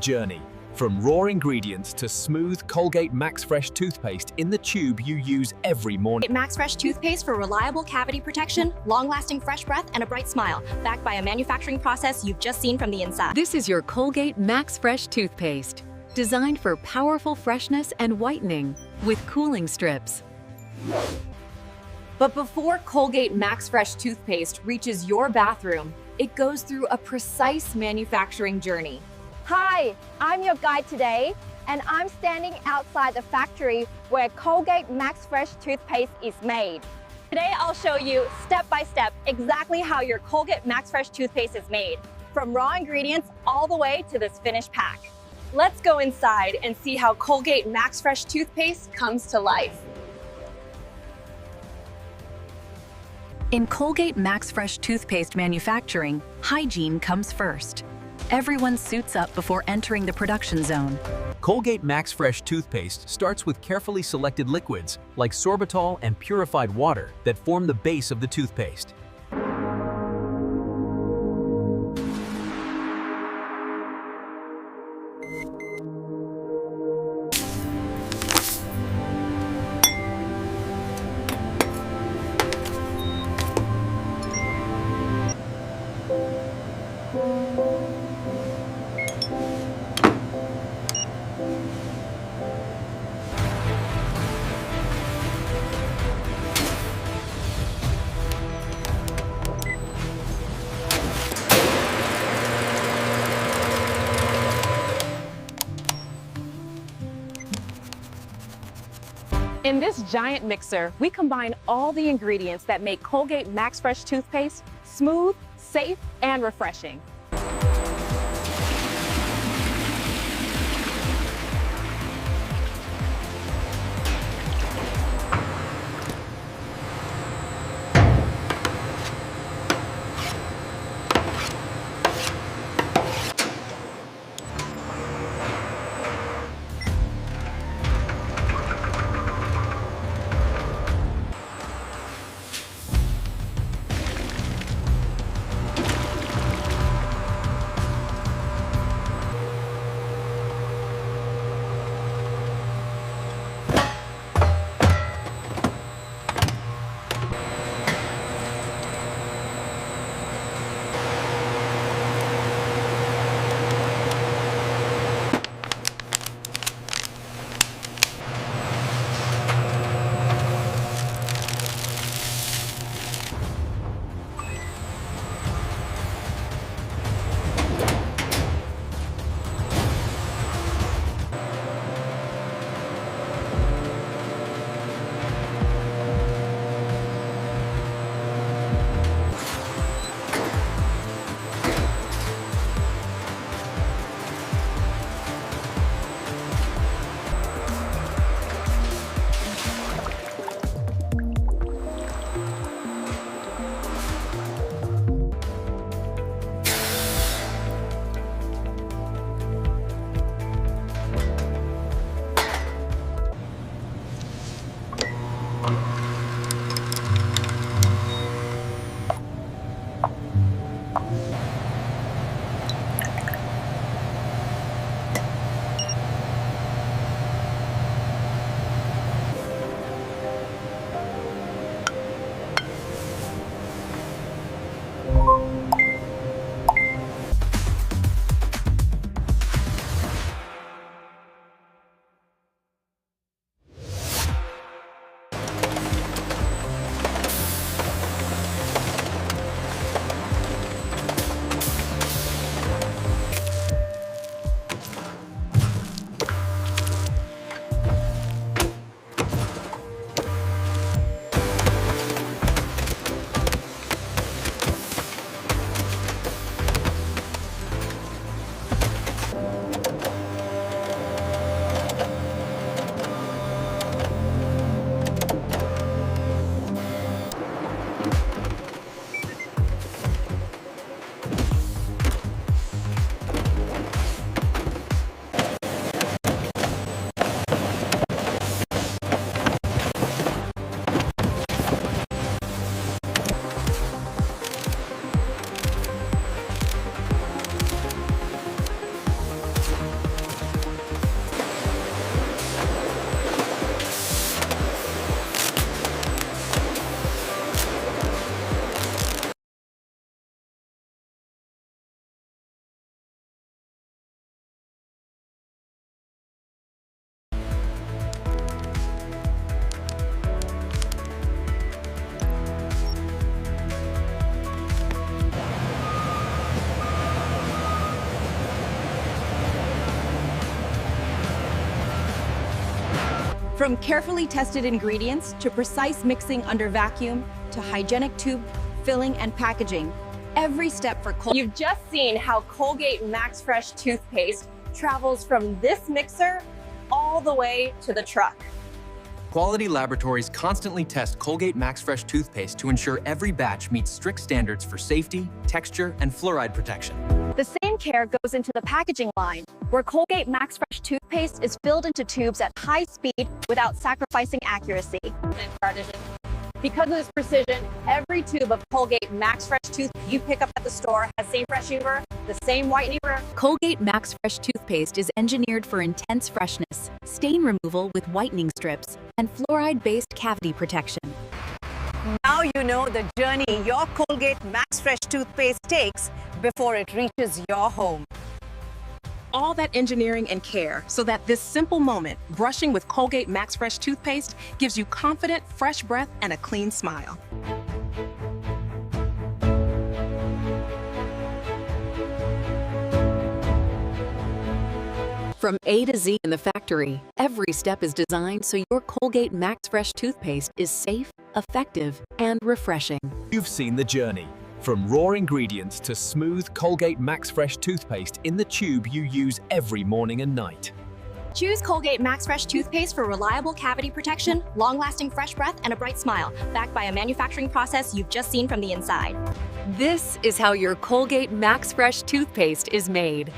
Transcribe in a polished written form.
journey. From raw ingredients to smooth Colgate Max Fresh toothpaste in the tube you use every morning. Max Fresh toothpaste for reliable cavity protection, long-lasting fresh breath, and a bright smile, backed by a manufacturing process you've just seen from the inside. This is your Colgate Max Fresh toothpaste, designed for powerful freshness and whitening with cooling strips. But before Colgate Max Fresh toothpaste reaches your bathroom, it goes through a precise manufacturing journey. Hi, I'm your guide today, and I'm standing outside the factory where Colgate Max Fresh toothpaste is made. Today I'll show you step by step exactly how your Colgate Max Fresh toothpaste is made, from raw ingredients all the way to this finished pack. Let's go inside and see how Colgate Max Fresh toothpaste comes to life. In Colgate Max Fresh toothpaste manufacturing, hygiene comes first. Everyone suits up before entering the production zone. Colgate Max Fresh toothpaste starts with carefully selected liquids like sorbitol and purified water that form the base of the toothpaste. In this giant mixer, we combine all the ingredients that make Colgate Max Fresh toothpaste smooth, safe, and refreshing. From carefully tested ingredients to precise mixing under vacuum to hygienic tube filling and packaging, every step for Colgate. You've just seen how Colgate Max Fresh toothpaste travels from this mixer all the way to the truck. Quality laboratories constantly test Colgate Max Fresh toothpaste to ensure every batch meets strict standards for safety, texture, and fluoride protection. The same care goes into the packaging line, where Colgate Max Fresh toothpaste is filled into tubes at high speed without sacrificing accuracy. Because of this precision, every tube of Colgate Max Fresh toothpaste you pick up at the store has the same fresh humor, the same whitening. Colgate Max Fresh toothpaste is engineered for intense freshness, stain removal with whitening strips, and fluoride-based cavity protection. Now you know the journey your Colgate Max Fresh toothpaste takes before it reaches your home. All that engineering and care so that this simple moment, brushing with Colgate Max Fresh toothpaste, gives you confident, fresh breath and a clean smile. From A to Z in the factory, every step is designed so your Colgate Max Fresh toothpaste is safe, effective, and refreshing. You've seen the journey. From raw ingredients to smooth Colgate Max Fresh toothpaste in the tube you use every morning and night. Choose Colgate Max Fresh toothpaste for reliable cavity protection, long-lasting fresh breath, and a bright smile, backed by a manufacturing process you've just seen from the inside. This is how your Colgate Max Fresh toothpaste is made.